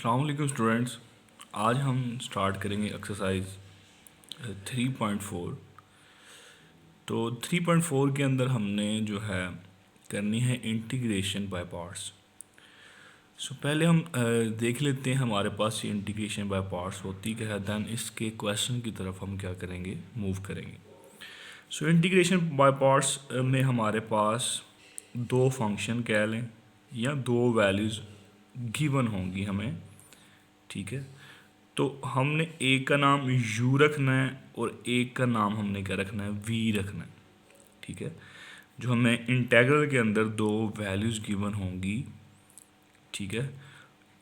अस्सलाम वालेकुम स्टूडेंट्स। आज हम स्टार्ट करेंगे एक्सरसाइज 3.4। तो 3.4 के अंदर हमने जो है करनी है इंटीग्रेशन बाय पार्ट्स। सो पहले हम देख लेते हैं हमारे पास ये इंटीग्रेशन बाय पार्ट्स होती क्या है, दैन इसके क्वेश्चन की तरफ हम क्या करेंगे, मूव करेंगे। सो इंटीग्रेशन बाय पार्ट्स में हमारे पास दो फंक्शन कह लें या दो वैल्यूज़ गिवन होंगी हमें, ठीक है। तो हमने एक का नाम u रखना है और एक का नाम हमने क्या रखना है, v रखना है, ठीक है। जो हमें इंटेग्रल के अंदर दो वैल्यूज़ गिवन होंगी, ठीक है।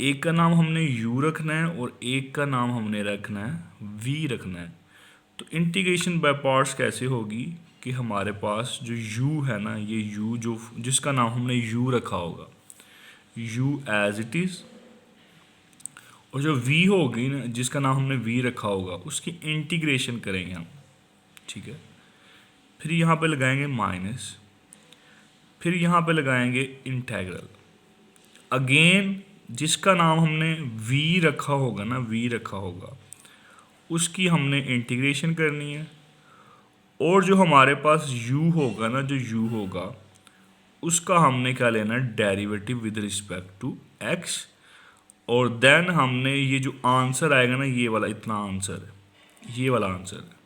एक का नाम हमने u रखना है और एक का नाम हमने रखना है v रखना है। तो इंटीग्रेशन बाय पार्ट्स कैसे होगी कि हमारे पास जो u है ना, ये u जो जिसका नाम हमने u रखा होगा, u एज इट इज़, और जो v होगी ना जिसका नाम हमने v रखा होगा, उसकी इंटीग्रेशन करेंगे हम, ठीक है। फिर यहाँ पे लगाएंगे माइनस, फिर यहाँ पे लगाएंगे इंटेग्रल। अगेन जिसका नाम हमने v रखा होगा ना, v रखा होगा, उसकी हमने इंटीग्रेशन करनी है। और जो हमारे पास u होगा ना, जो u होगा उसका हमने क्या लेना है, derivative with respect to x। और देन हमने ये जो आंसर आएगा ना, ये वाला इतना आंसर है, ये वाला आंसर है,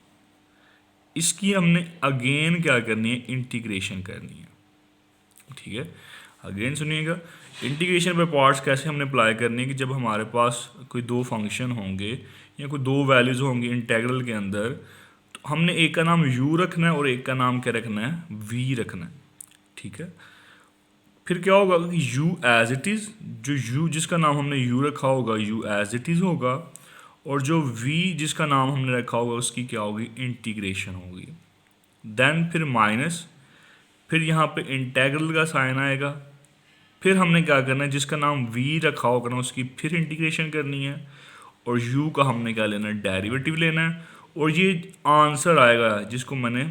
इसकी हमने अगेन क्या करनी है, इंटीग्रेशन करनी है, ठीक है। अगेन सुनिएगा, इंटीग्रेशन बाय पार्ट्स कैसे हमने अप्लाई करनी है कि जब हमारे पास कोई दो फंक्शन होंगे या कोई दो वैल्यूज़ होंगी इंटेग्रल के अंदर, तो हमने एक का नाम u रखना है और एक का नाम क्या रखना है, v रखना है, ठीक है। फिर क्या होगा कि u एज इट इज़, जो u जिसका नाम हमने u रखा होगा u एज इट इज़ होगा, और जो v जिसका नाम हमने रखा होगा उसकी क्या होगी, इंटीग्रेशन होगी। देन फिर माइनस, फिर यहाँ पे इंटेग्रल का साइन आएगा। फिर हमने क्या करना है, जिसका नाम v रखा होगा ना उसकी फिर इंटीग्रेशन करनी है, और u का हमने क्या लेना है, डेरिवेटिव लेना है। और ये आंसर आएगा जिसको मैंने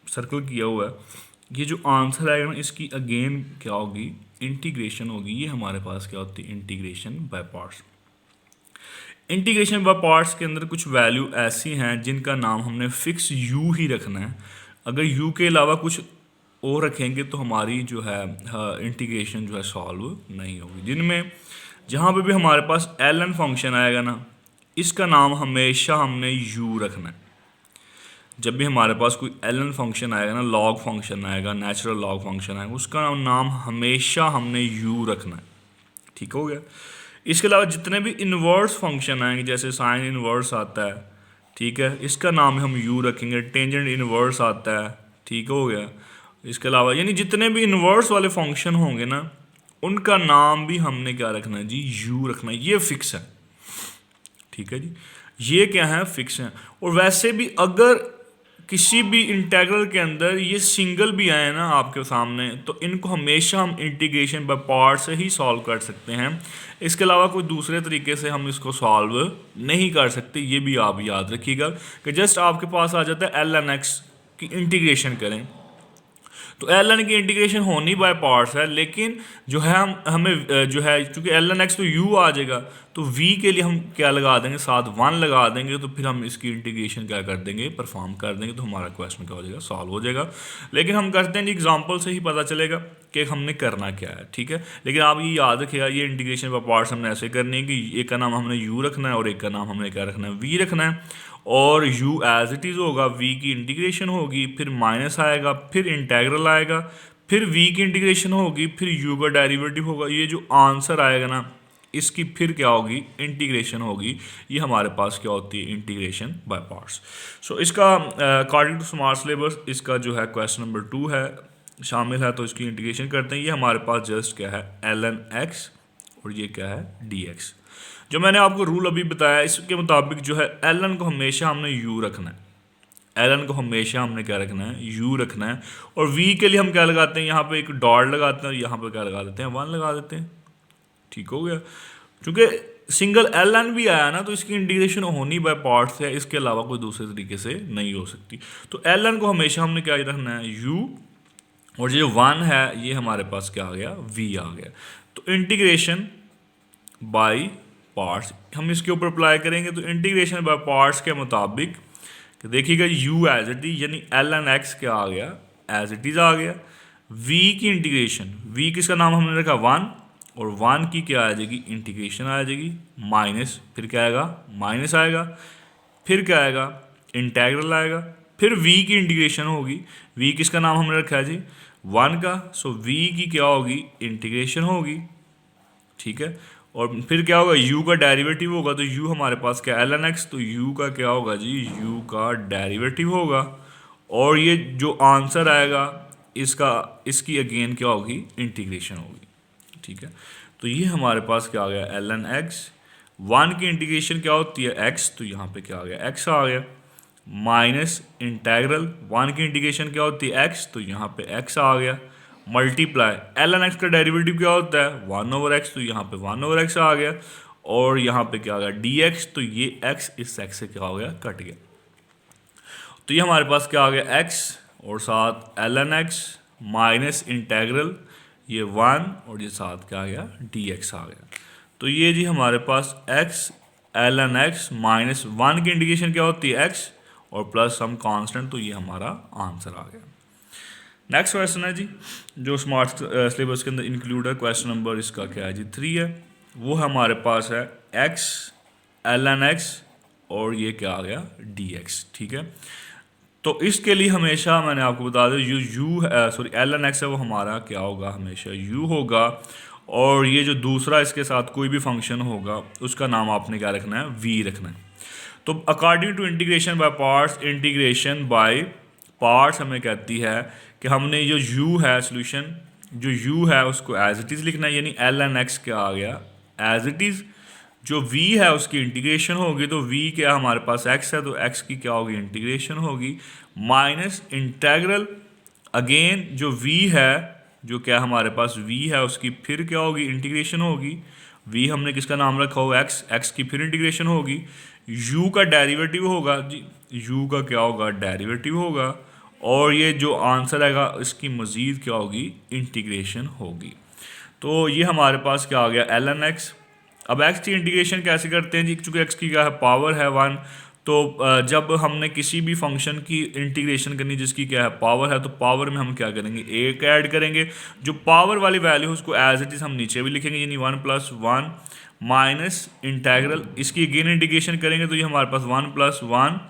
सर्कल किया हुआ है, ये जो आंसर आएगा ना इसकी अगेन क्या होगी, इंटीग्रेशन होगी। ये हमारे पास क्या होती है, integration by parts. Integration by parts के अंदर कुछ वैल्यू ऐसी हैं जिनका नाम हमने फिक्स u ही रखना है। अगर u के अलावा कुछ और रखेंगे तो हमारी जो है इंटीग्रेशन जो है सॉल्व नहीं होगी। जिनमें जहाँ पे भी हमारे पास ln फंक्शन आएगा ना, इसका नाम हमेशा हमने u रखना है। जब भी हमारे पास कोई ln फंक्शन आएगा ना, लॉग फंक्शन आएगा, नेचुरल लॉग फंक्शन आएगा, उसका नाम हमेशा हमने u रखना है, ठीक हो गया। इसके अलावा जितने भी इन्वर्स फंक्शन आएंगे, जैसे साइन इन्वर्स आता है, ठीक है, इसका नाम हम u रखेंगे। टेंजेंट इन्वर्स आता है, ठीक हो गया। इसके अलावा यानी जितने भी इन्वर्स वाले फंक्शन होंगे ना, उनका नाम भी हमने क्या रखना है जी, u रखना है। ये फिक्स है, ठीक है जी, ये क्या है, फिक्स है। और वैसे भी अगर किसी भी इंटेग्रल के अंदर ये सिंगल भी आए ना आपके सामने, तो इनको हमेशा हम इंटीग्रेशन बाय पार्ट से ही सॉल्व कर सकते हैं। इसके अलावा कोई दूसरे तरीके से हम इसको सॉल्व नहीं कर सकते। ये भी आप याद रखिएगा कि जस्ट आपके पास आ जाता है ln x की इंटीग्रेशन करें, तो ln की इंटीग्रेशन होनी बाय पार्ट्स है, लेकिन जो है हमें जो है चूंकि ln x तो u आ जाएगा, तो v के लिए हम क्या लगा देंगे, साथ 1 लगा देंगे, तो फिर हम इसकी इंटीग्रेशन क्या कर देंगे, परफॉर्म कर देंगे, तो हमारा क्वेश्चन क्या हो जाएगा, सॉल्व हो जाएगा। लेकिन हम करते हैं एग्जाम्पल से ही पता चलेगा कि हमने करना क्या है, ठीक है। लेकिन आप ये याद रखिएगा, ये इंटीग्रेशन बाय पार्ट्स हमने ऐसे करनी है कि एक का नाम हमने u रखना है और एक का नाम हमने क्या रखना है, v रखना है। और u एज इट इज़ होगा, v की इंटीग्रेशन होगी, फिर माइनस आएगा, फिर इंटेग्रल आएगा, फिर v की इंटीग्रेशन होगी, फिर u का डेरिवेटिव होगा। ये जो आंसर आएगा ना, इसकी फिर क्या होगी, इंटीग्रेशन होगी। ये हमारे पास क्या होती है, इंटीग्रेशन बाय पार्ट्स। सो इसका अकॉर्डिंग टू स्मार्ट सिलेबस इसका जो है क्वेश्चन नंबर 2 है, शामिल है, तो इसकी इंटीग्रेशन करते हैं। ये हमारे पास जस्ट क्या है, ln x, और ये क्या है, dx। जो मैंने आपको रूल अभी बताया, इसके मुताबिक जो है ln को हमेशा हमने u रखना है, ln को हमेशा हमने क्या रखना है, u रखना है। और v के लिए हम क्या लगाते हैं, यहाँ पे एक डॉट लगाते हैं और यहाँ पे क्या लगा देते हैं, 1 लगा देते हैं, ठीक हो गया। क्योंकि सिंगल ln भी आया ना, तो इसकी इंटीग्रेशन होनी बाय पार्ट्स है, इसके अलावा कोई दूसरे तरीके से नहीं हो सकती। तो ln को हमेशा हमने क्या रखना है, u, और जो 1 है ये हमारे पास क्या आ गया, v आ गया। तो इंटीग्रेशन बाई पार्ट्स हम इसके ऊपर अप्लाई करेंगे। तो इंटीग्रेशन बाय पार्ट्स के मुताबिक देखिएगा u एज इट इज यानी एल एन एक्स क्या आ गया, एज इट इज आ गया। v की इंटीग्रेशन, v किसका नाम हमने रखा 1, और 1 की क्या आ जाएगी, इंटीग्रेशन आ जाएगी माइनस, फिर क्या आएगा, माइनस आएगा, फिर क्या आएगा, इंटेग्रल आएगा, फिर v की इंटीग्रेशन होगी। v किसका नाम हमने रखा है जी 1 का, सो v की क्या होगी, इंटीग्रेशन होगी, ठीक है। और फिर क्या होगा, u का डेरिवेटिव होगा, तो u हमारे पास क्या एल एन एक्स, तो u का क्या होगा जी, u का डेरिवेटिव होगा। और ये जो आंसर आएगा इसका, इसकी अगेन क्या होगी, इंटीग्रेशन होगी, ठीक है। तो ये हमारे पास क्या आ गया, एल एन एक्स, 1 की इंटीग्रेशन क्या होती है x, तो यहाँ पे क्या आ गया, x आ गया, माइनस इंटेग्रल 1 की इंटीग्रेशन क्या होती है x, तो यहाँ पे x आ गया, मल्टीप्लाई एल एन एक्स का डेरिवेटिव क्या होता है 1/x, तो यहाँ पे 1/x आ गया, और यहाँ पे क्या आ गया dx, तो ये x इस x से क्या हो गया, कट गया। तो ये हमारे पास क्या आ गया x, और साथ L N x minus integral ये 1, और ये साथ क्या आ गया, dx आ गया। तो ये जी हमारे पास x L N x minus 1 की इंटीग्रेशन क्या होती है x, और प्लस सम कांस्टेंट, तो ये हमारा आंसर आ गया। नेक्स्ट क्वेश्चन है जी जो स्मार्ट सिलेबस के अंदर इंक्लूड है, क्वेश्चन नंबर इसका क्या है जी 3 है। वो हमारे पास है x एल एन एक्स और ये क्या आ गया dx, ठीक है। तो इसके लिए हमेशा मैंने आपको बता दिया सॉरी एल एन एक्स है वो हमारा क्या होगा, हमेशा u होगा, और ये जो दूसरा इसके साथ कोई भी फंक्शन होगा उसका नाम आपने क्या रखना है, v रखना है। तो according to integration by parts, integration by parts हमें कहती है कि हमने जो u है सोल्यूशन, जो u है उसको एज इट इज़ लिखना है, यानी एल एन एक्स क्या आ गया एज इट इज़, जो v है उसकी इंटीग्रेशन होगी, तो v क्या हमारे पास x है, तो x की क्या होगी, इंटीग्रेशन होगी, माइनस इंटेग्रल अगेन जो v है, जो क्या हमारे पास v है उसकी फिर क्या होगी, इंटीग्रेशन होगी, v हमने किसका नाम रखा हो x, x की फिर इंटीग्रेशन होगी, u का डेरिवेटिव होगा जी, u का क्या होगा, डेरिवेटिव होगा, और ये जो आंसर आएगा इसकी मज़ीद क्या होगी, इंटीग्रेशन होगी। तो ये हमारे पास क्या आ गया एल एन एक्स। अब x की इंटीग्रेशन कैसे करते हैं जी, चूँकि x की क्या है पावर है 1, तो जब हमने किसी भी फंक्शन की इंटीग्रेशन करनी जिसकी क्या है पावर है, तो पावर में हम क्या करेंगे, एक ऐड करेंगे, जो पावर वाली वैल्यू है उसको एज इट इज़ हम नीचे भी लिखेंगे, यानी 1+1 माइनस इंटेग्रल, इसकी अगेन इंटीग्रेशन करेंगे, तो ये हमारे पास 1+1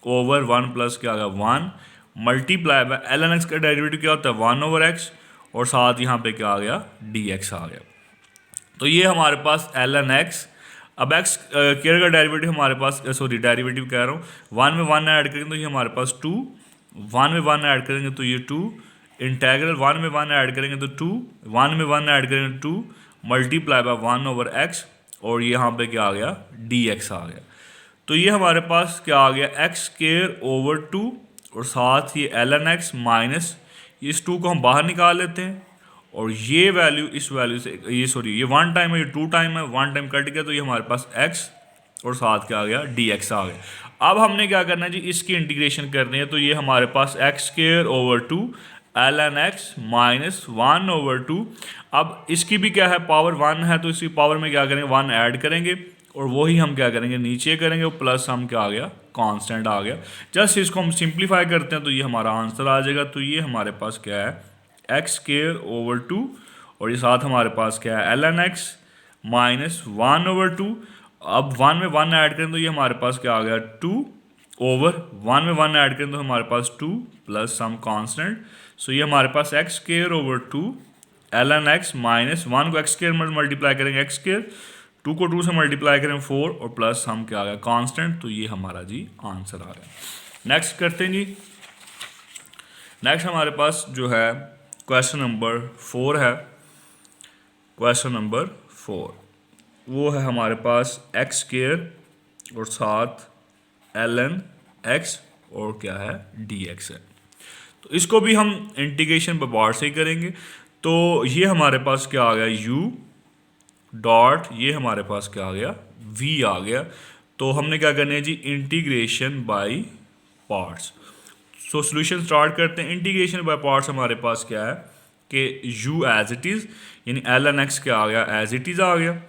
ओवर 1 प्लस क्या आ गया 1 multiply by L N X का डेरिवेटिव क्या होता है 1/x, और साथ यहाँ पे क्या आ गया dx आ गया। तो ये हमारे पास एल एन एक्स। अब x केयर का डेरिवेटिव हमारे पास, सॉरी डेरिवेटिव कह रहा हूँ, 1 में 1 ऐड करेंगे तो ये हमारे पास 2, 1 में 1 ऐड करेंगे तो ये 2, इंटेग्रल 1 में 1 ऐड करेंगे तो 2, 1 में 1 ऐड करेंगे 2 मल्टीप्लाई बाय 1/x, और यहाँ पे क्या आ गया dx आ गया। तो ये हमारे पास क्या आ गया x स्क्वायर ओवर 2, और साथ ही एल एन एक्स माइनस इस 2 को हम बाहर निकाल लेते हैं, और ये वैल्यू इस वैल्यू से, ये सॉरी ये 1 टाइम है, ये 2 टाइम है, 1 टाइम कट गया, तो ये हमारे पास x और साथ क्या आ गया dx आ गया। अब हमने क्या करना है जी, इसकी इंटीग्रेशन करनी है, तो ये हमारे पास x square over 2 L N x minus 1/2। अब इसकी भी क्या है पावर 1 है, तो इसकी पावर में क्या करेंगे 1 ऐड करेंगे, और वही हम क्या करेंगे नीचे करेंगे, और प्लस हम क्या आ गया कांस्टेंट आ गया। जस्ट इसको हम सिंप्लीफाई करते हैं तो ये हमारा आंसर आ जाएगा। तो ये हमारे पास क्या है एक्स स्क्वायर ओवर 2, और ये साथ हमारे पास क्या है एल एन एक्स माइनस 1/2। अब 1 में 1 ऐड करें तो ये हमारे पास क्या आ गया 2 ओवर 1 में 1 ऐड करें तो हमारे पास 2 प्लस सम कांस्टेंट। सो ये हमारे पास x square over 2 L N x minus 1 को एक्स स्क्वायर में मल्टीप्लाई करेंगे एक्स स्क्वायर, 2 को 2 से मल्टीप्लाई करें 4, और प्लस हम क्या आ गया कांस्टेंट। तो ये हमारा जी आंसर आ गया। नेक्स्ट करते हैं जी। नेक्स्ट हमारे पास जो है क्वेश्चन नंबर 4 है। क्वेश्चन नंबर 4 वो है हमारे पास एक्स स्क्वायर और साथ एल एन एक्स और क्या है डी एक्स है। तो इसको भी हम इंटीग्रेशन बाय पार्ट्स से ही करेंगे। तो ये हमारे पास क्या आ गया u डॉट, ये हमारे पास क्या आ गया v आ गया। तो हमने क्या करना है जी integration by parts. So solution start करते हैं। इंटीग्रेशन बाय पार्ट्स हमारे पास क्या है कि u एज इट इज़, यानी एल एन एक्स क्या आ गया एज इट इज़ आ गया,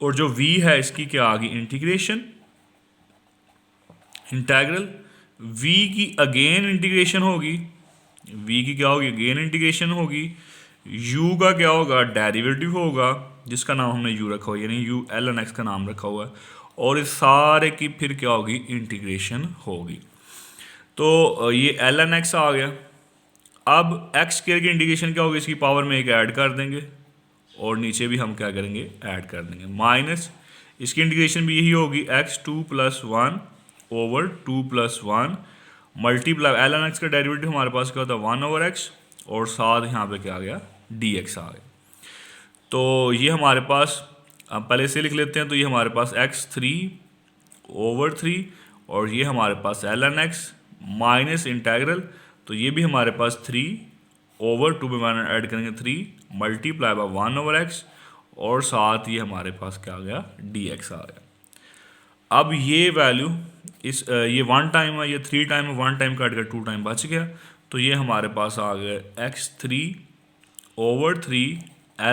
और जो v है इसकी क्या आ गई इंटीग्रेशन, इंटेग्रल v की अगेन इंटीग्रेशन होगी, v की क्या होगी अगेन इंटीग्रेशन होगी, u का क्या होगा डेरिवेटिव होगा जिसका नाम हमने u रखा हुआ है, यानी u ln x का नाम रखा हुआ है, और इस सारे की फिर क्या होगी इंटीग्रेशन होगी। तो ये ln x आ गया। अब एक्स स्क्वायर की इंटीग्रेशन क्या होगी, इसकी पावर में एक ऐड कर देंगे और नीचे भी हम क्या करेंगे ऐड कर देंगे, माइनस इसकी इंटीग्रेशन भी यही होगी x 2 + 1 over 2 + 1 multiply ln x का डेरिवेटिव हमारे पास क्या होता है 1/x और साथ यहाँ पे क्या आ गया dx आ गया। तो ये हमारे पास अब पहले से लिख लेते हैं, तो ये हमारे पास x 3/3 और ये हमारे पास ln x माइनस इंटेग्रल, तो ये भी हमारे पास 3/2 में माइनस ऐड करेंगे 3 मल्टीप्लाई बाय 1/x और साथ ये हमारे पास क्या आ गया dx आ गया। अब ये वैल्यू इस ये 1 टाइम है, ये 3 टाइम है, 1 टाइम काट कर 2 टाइम बच गया, तो ये हमारे पास आ गया x 3/3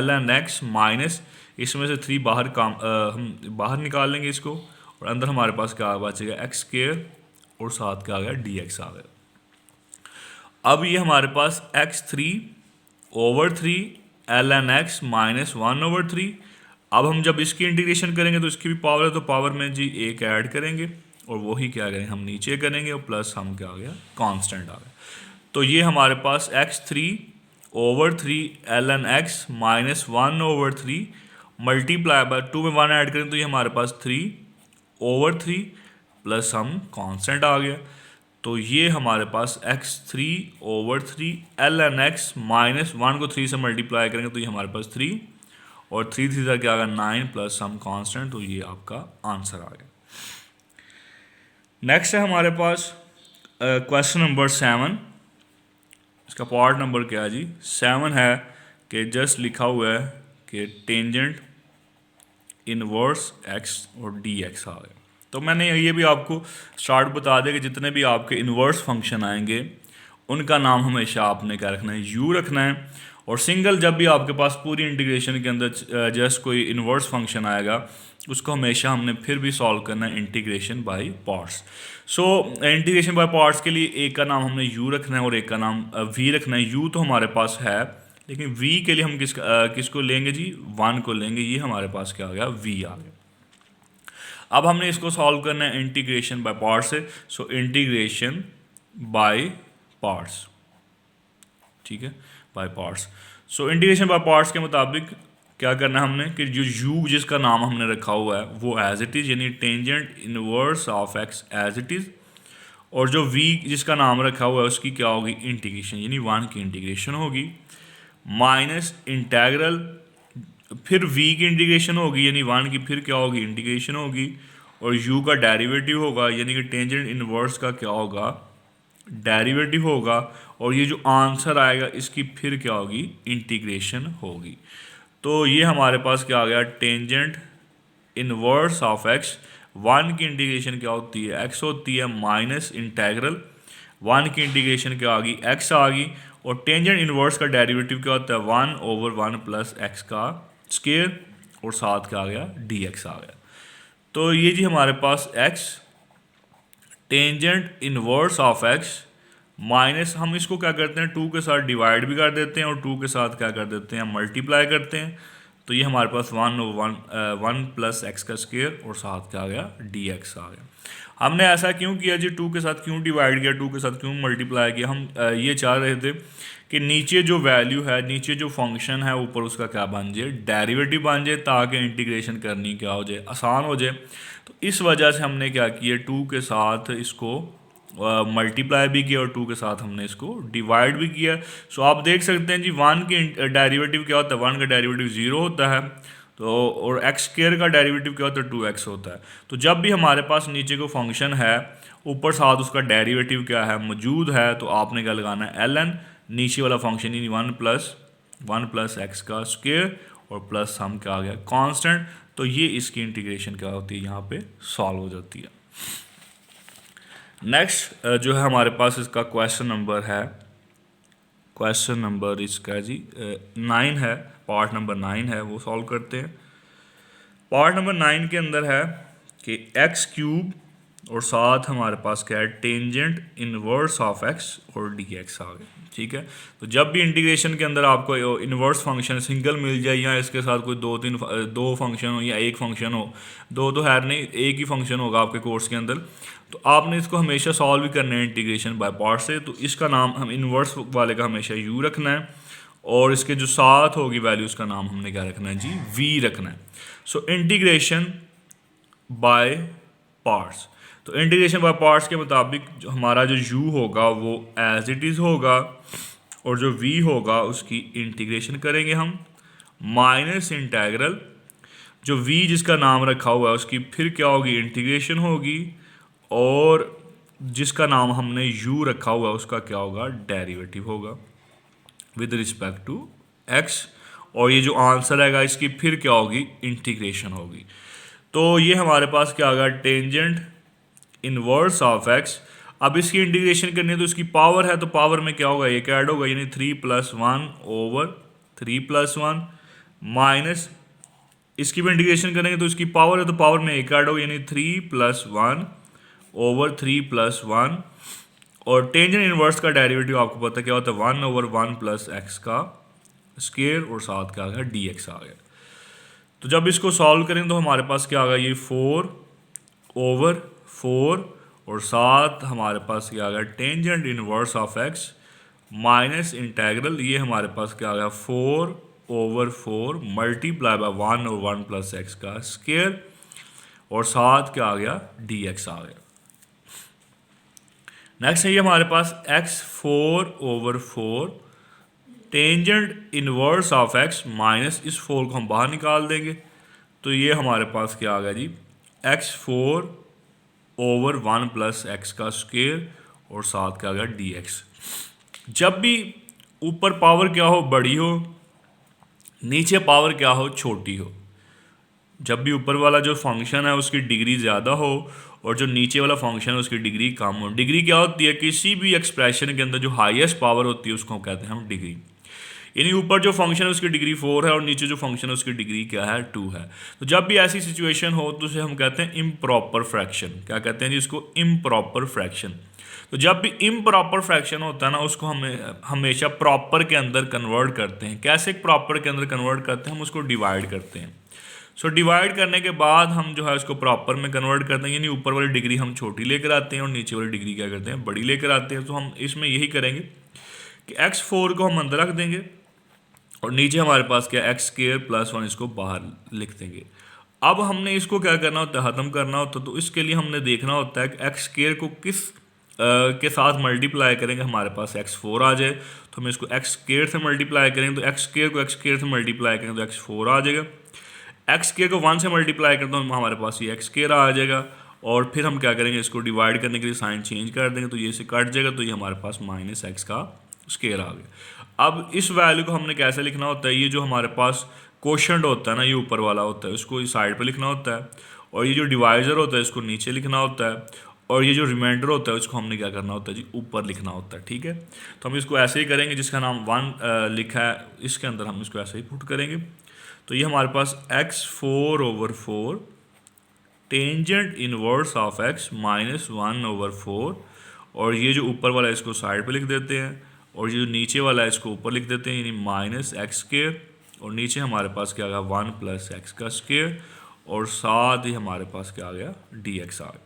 ln x माइनस इसमें से 3 बाहर हम बाहर निकाल लेंगे इसको और अंदर हमारे पास क्या बचेगा x स्क्वायर और साथ क्या आ गया dx आ गया। अब ये हमारे पास x 3/3 ln x माइनस 1/3। अब हम जब इसकी इंटीग्रेशन करेंगे तो इसकी भी पावर है, तो पावर में जी एक ऐड करेंगे और वही क्या करेंगे हम नीचे करेंगे और प्लस हम क्या आ गया कांस्टेंट आ गया। तो ये हमारे पास x 3/3 ln x minus 1/3 multiply by 2 में 1 ऐड करें तो ये हमारे पास 3/3 प्लस हम कांस्टेंट आ गया। तो ये हमारे पास x 3/3 ln x माइनस 1 को 3 से मल्टीप्लाई करेंगे तो ये हमारे पास 3 और 3 3 क्या आ गया 9 प्लस सम कांस्टेंट, तो ये आपका आंसर आ गया। नेक्स्ट है हमारे पास क्वेश्चन नंबर 7। इसका पार्ट नंबर क्या है जी 7 है कि जस्ट लिखा हुआ है कि टेंजेंट इनवर्स x और dx आ गया। तो मैंने ये भी आपको स्टार्ट बता दिया कि जितने भी आपके इन्वर्स फंक्शन आएंगे उनका नाम हमेशा आपने क्या रखना है u रखना है, और सिंगल जब भी आपके पास पूरी इंटीग्रेशन के अंदर जस्ट कोई इन्वर्स फंक्शन आएगा उसको हमेशा हमने फिर भी सॉल्व करना है integration by parts. So integration by parts के लिए एक का नाम हमने u रखना है और एक का नाम v रखना है। u तो हमारे पास है लेकिन v के लिए हम किसको लेंगे जी 1 को लेंगे, ये हमारे पास क्या आ गया v आ गया। अब हमने इसको सॉल्व करना है इंटीग्रेशन बाय पार्ट्स से, सो इंटीग्रेशन बाय पार्ट्स, ठीक है bye parts. So integration by parts के मुताबिक क्या करना है हमने कि जो u जिसका नाम हमने रखा हुआ है वो एज इट इज़ यानी tangent inverse of x as it is, और जो v जिसका नाम रखा हुआ है उसकी क्या होगी इंटीग्रेशन यानी 1 की इंटीग्रेशन होगी, माइनस इंटेग्रल फिर v की इंटीग्रेशन होगी यानी 1 की फिर क्या होगी इंटीग्रेशन होगी, और u का डेरिवेटिव होगा यानी कि टेंजेंट इनवर्स का क्या होगा डेरिवेटिव होगा, और ये जो आंसर आएगा इसकी फिर क्या होगी इंटीग्रेशन होगी। तो ये हमारे पास क्या आ गया टेंजेंट इनवर्स ऑफ x, 1 की इंटीग्रेशन क्या होती है x होती है, माइनस इंटेग्रल 1 की इंटीग्रेशन क्या आ गई x आ गई, और टेंजेंट इनवर्स का डेरिवेटिव क्या होता है 1/1 प्लस x का स्क्वायर और साथ क्या आ गया dx आ गया। तो ये जी हमारे पास x tangent inverse of x minus हम इसको क्या करते हैं 2 के साथ डिवाइड भी कर देते हैं और 2 के साथ क्या कर देते हैं मल्टीप्लाई करते हैं, तो ये हमारे पास 1/1 प्लस x का स्क्वायर और साथ क्या आ गया dx आ गया। हमने ऐसा क्यों किया जी 2 के साथ क्यों डिवाइड किया 2 के साथ क्यों मल्टीप्लाई किया, हम ये चाह रहे थे कि नीचे जो वैल्यू है नीचे जो फंक्शन है ऊपर उसका क्या बन जाए डेरिवेटिव बन जाए ताकि इंटीग्रेशन करनी क्या हो जाए आसान हो जाए। तो इस वजह से हमने क्या किया 2 के साथ इसको मल्टीप्लाई भी किया और 2 के साथ हमने इसको डिवाइड भी किया। सो आप देख सकते हैं जी 1 की डेरिवेटिव क्या होता है 1 का डेरिवेटिव 0 होता है, तो और x स्क्वायर का डेरिवेटिव क्या होता है 2x होता है। तो जब भी हमारे पास नीचे को फंक्शन है ऊपर साथ उसका डेरिवेटिव क्या है मौजूद है, तो आपने क्या लगाना है ln नीचे वाला फंक्शन यानी 1 प्लस x का स्क्वायर और प्लस हम क्या आ गया कांस्टेंट, तो ये इसकी इंटीग्रेशन क्या होती है यहाँ पे सॉल्व हो जाती है। नेक्स्ट जो है हमारे पास इसका क्वेश्चन नंबर है, क्वेश्चन नंबर इसका जी 9 है, पार्ट नंबर 9 है, वो सॉल्व करते हैं। पार्ट नंबर 9 के अंदर है कि एक्स क्यूब और साथ हमारे पास क्या है टेंजेंट इनवर्स ऑफ एक्स और डी एक्स आ गए। ठीक है, तो जब भी इंटीग्रेशन के अंदर आपको इनवर्स फंक्शन सिंगल मिल जाए या इसके साथ कोई दो फंक्शन हो या एक फंक्शन हो, दो तो है नहीं, एक ही फंक्शन होगा आपके कोर्स के अंदर, तो आपने इसको हमेशा सॉल्व ही करना है इंटीग्रेशन बाय पार्ट से। तो इसका नाम हम इनवर्स वाले का हमेशा यू रखना है और इसके जो साथ होगी वैल्यू उसका नाम हमने क्या रखना है जी, वी रखना है। सो इंटीग्रेशन बाय पार्ट्स, तो इंटीग्रेशन बाय पार्ट्स के मुताबिक जो हमारा जो u होगा वो एज इट इज़ होगा और जो v होगा उसकी इंटीग्रेशन करेंगे हम माइनस इंटेग्रल जो v जिसका नाम रखा हुआ है उसकी फिर क्या होगी, इंटीग्रेशन होगी, और जिसका नाम हमने u रखा हुआ है उसका क्या होगा, डेरिवेटिव होगा विद रिस्पेक्ट टू x, और ये जो आंसर आएगा इसकी फिर क्या होगी, इंटीग्रेशन होगी। तो ये हमारे पास क्या होगा, टेंजेंट इनवर्स ऑफ एक्स। अब इसकी इंटीग्रेशन करनी है तो इसकी पावर है तो पावर में क्या होगा, एक ऐड होगा यानी 3+1 ओवर 3+1 माइनस इसकी भी इंटीग्रेशन करेंगे तो इसकी पावर है तो पावर में एक ऐड होगा यानी 3+1 ओवर 3+1, और टेंजेंट इनवर्स का डेरिवेटिव आपको पता क्या होता है 1/1 + x का स्क्वायर और साथ क्या आ गया, dx आ गया। तो जब इसको सॉल्व करेंगे तो हमारे पास क्या आ गया, ये 4/4 और साथ हमारे पास क्या आ गया, tangent inverse of x minus integral, ये हमारे पास क्या आ गया 4/4 मल्टीप्लाई बाय 1/1 + x का स्क्वायर और साथ क्या आ गया, dx आ गया। नेक्स्ट है ये हमारे पास x 4/4 tangent inverse of x minus इस 4 को हम बाहर निकाल देंगे तो ये हमारे पास क्या आ गया जी, x 4/1 + x का स्क्वायर और साथ क्या आ गया, dx। जब भी ऊपर पावर क्या हो, बड़ी हो, नीचे पावर क्या हो, छोटी हो, जब भी ऊपर वाला जो फंक्शन है उसकी डिग्री ज़्यादा हो और जो नीचे वाला फंक्शन है उसकी डिग्री कम हो। डिग्री क्या होती है, किसी भी एक्सप्रेशन के अंदर जो हाईएस्ट पावर होती है उसको कहते हैं हम डिग्री, यानी ऊपर जो फंक्शन है उसकी डिग्री 4 है और नीचे जो फंक्शन है उसकी डिग्री क्या है, 2 है। तो जब भी ऐसी सिचुएशन हो तो उसे हम कहते हैं इम्प्रॉपर फ्रैक्शन। क्या कहते हैं जी, इसको इम्प्रॉपर फ्रैक्शन। तो जब भी इम्प्रॉपर फ्रैक्शन होता है ना उसको हमें हमेशा प्रॉपर के अंदर कन्वर्ट करते हैं। कैसे प्रॉपर के अंदर कन्वर्ट करते हैं, हम उसको डिवाइड करते हैं। सो डिवाइड करने के बाद हम जो है उसको प्रॉपर में कन्वर्ट करते हैं, यानी ऊपर वाली डिग्री हम छोटी लेकर आते हैं और नीचे वाली डिग्री क्या करते हैं, बड़ी लेकर आते हैं। तो हम इसमें यही करेंगे कि x4 को हम अंदर रख देंगे और नीचे हमारे पास क्या, x² + 1 इसको बाहर लिख देंगे। अब हमने इसको क्या करना होता है, ख़त्म करना होता है। तो इसके लिए हमने देखना होता है कि x² को किस के साथ मल्टीप्लाई करेंगे हमारे पास x4 आ जाए। तो हम इसको x² से मल्टीप्लाई करेंगे तो x² को x² से मल्टीप्लाई करेंगे तो x4 आ जाएगा। x² को 1 से मल्टीप्लाई करते हैं तो हमारे पास ये x² आ जाएगा, और फिर हम क्या करेंगे, इसको डिवाइड करने के लिए साइन चेंज कर देंगे तो ये से कट जाएगा तो ये हमारे पास -x का स्क्वायर आ गया। अब इस वैल्यू को हमने कैसे लिखना होता है, ये जो हमारे पास कोशेंट होता है ना, ये ऊपर वाला होता है, उसको इस साइड पे लिखना होता है, और ये जो डिवाइजर होता है इसको नीचे लिखना होता है, और ये जो रिमाइंडर होता है उसको हमने क्या करना होता है जी, ऊपर लिखना होता है। ठीक है, तो हम इसको ऐसे ही करेंगे, जिसका नाम 1 लिखा है इसके अंदर हम इसको ऐसे ही पुट करेंगे। तो ये हमारे पास x 4/4 tangent inverse of x -1/4, और ये जो ऊपर वाला है इसको साइड पे लिख देते हैं और ये जो नीचे वाला है इसको ऊपर लिख देते हैं, यानी -x², और नीचे हमारे पास क्या आ गया 1 + x का स्क्वायर, और साथ ही हमारे पास क्या आ गया, dx आ गया।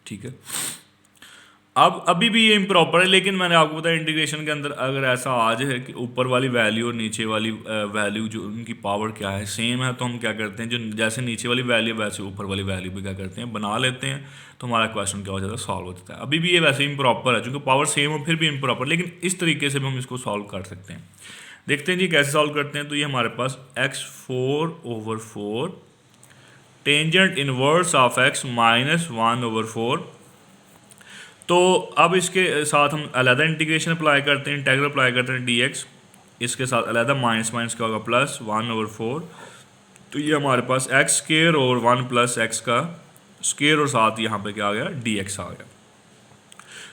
ठीक है, अब अभी भी ये इम्प्रॉपर है, लेकिन मैंने आपको बताया इंटीग्रेशन के अंदर अगर ऐसा आ जाए कि ऊपर वाली वैल्यू और नीचे वाली वैल्यू जो उनकी पावर क्या है सेम है, तो हम क्या करते हैं, जो जैसे नीचे वाली वैल्यू वैसे ऊपर वाली वैल्यू भी क्या करते हैं, बना लेते हैं। तो हमारा क्वेश्चन क्या हो जाता है, सॉल्व हो जाता है। अभी भी ये वैसे इम्प्रॉपर है, चूँकि पावर सेम हो फिर भी इम्प्रॉपर, लेकिन इस तरीके से भी हम इसको सॉल्व कर सकते हैं। देखते हैं जी कैसे सॉल्व करते हैं। तो ये हमारे पास x 4/4 tangent inverse of x -1/4। तो अब इसके साथ हम अलग इंटीग्रेशन अप्लाई करते हैं, इंटीग्रल अप्लाई करते हैं dx, इसके साथ अलग माइनस क्या होगा, +1/4। तो ये हमारे पास x² और 1 + x का स्क्वायर और साथ यहाँ पे क्या आ गया, dx आ गया।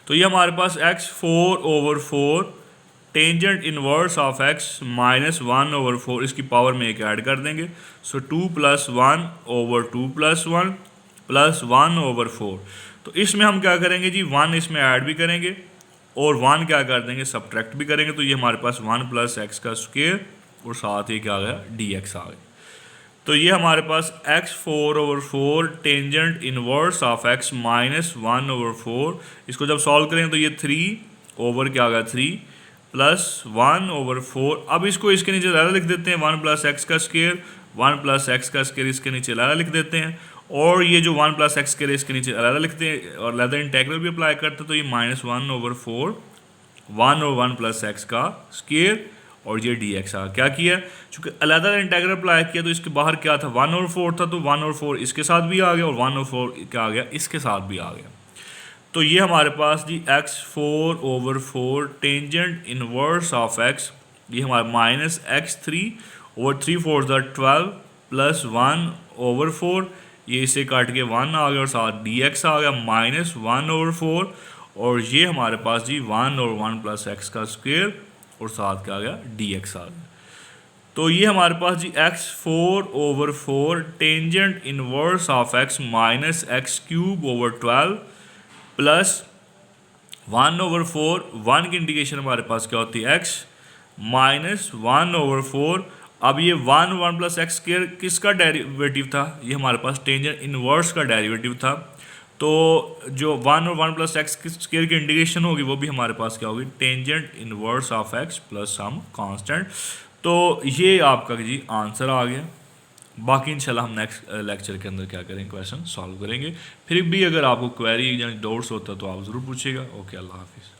तो ये हमारे पास x 4/4 tangent inverse of x minus 1/4, इसकी पावर में एक ऐड कर देंगे। सो 2 + 1/2 + 1 + 1/4। तो इसमें हम क्या करेंगे जी, 1 इसमें ऐड भी करेंगे और 1 क्या कर देंगे, सब्ट्रैक्ट भी करेंगे। तो ये हमारे पास 1 + x का स्क्वायर और साथ ही क्या आ गया, dx आ गया। तो ये हमारे पास x 4/4 tangent inverse of x minus 1/4, इसको जब सॉल्व करेंगे तो ये 3 ओवर क्या आ गया 3 + 1/4। अब इसको इसके नीचे ज़्यादा लिख देते हैं, 1 + x का स्क्वायर, 1 + x का स्क्वायर इसके नीचे ज़्यादा लिख देते हैं, और ये जो 1 + x स्क्वायर इसके नीचे ज़्यादा लिखते हैं और लेदर इंटेग्रल भी अप्लाई करते हैं। तो ये -1/4 1 और 1 + x का स्क्वायर और ये dx आ क्या किया, चूँकि अलग इंटेग्रल अप्लाई किया तो इसके बाहर क्या था 1/4 था, तो 1/4 इसके साथ भी आ गया और 1/4 क्या आ गया, इसके साथ भी आ गया। तो ये हमारे पास जी x 4/4 tangent inverse of x, ये हमारा -x 3/3 12 + 1/4, ये इसे काट के 1 आ गया और साथ dx आ गया -1/4, और ये हमारे पास जी 1 और 1 + x का स्क्वायर और साथ क्या आ गया, dx आ गया। तो ये हमारे पास जी x 4/4 tangent inverse of x minus x³/12 + 1/4, 1 की इंडिकेशन हमारे पास क्या होती है x -1/4। अब ये 1 1 + x स्क्वायर किसका डेरिवेटिव था, ये हमारे पास टेंजेंट इनवर्स का डेरिवेटिव था। तो जो 1 और 1 + x स्क्वायर की इंडिकेशन होगी वो भी हमारे पास क्या होगी, tangent inverse of x plus some constant. तो ये आपका जी आंसर आ गया। बाकी इंशाल्लाह हम नेक्स्ट लेक्चर के अंदर क्या करेंगे, क्वेश्चन सॉल्व करेंगे। फिर भी अगर आपको क्वेरी या डाउट्स होता तो आप ज़रूर पूछिएगा। ओके, अल्लाह हाफिज़।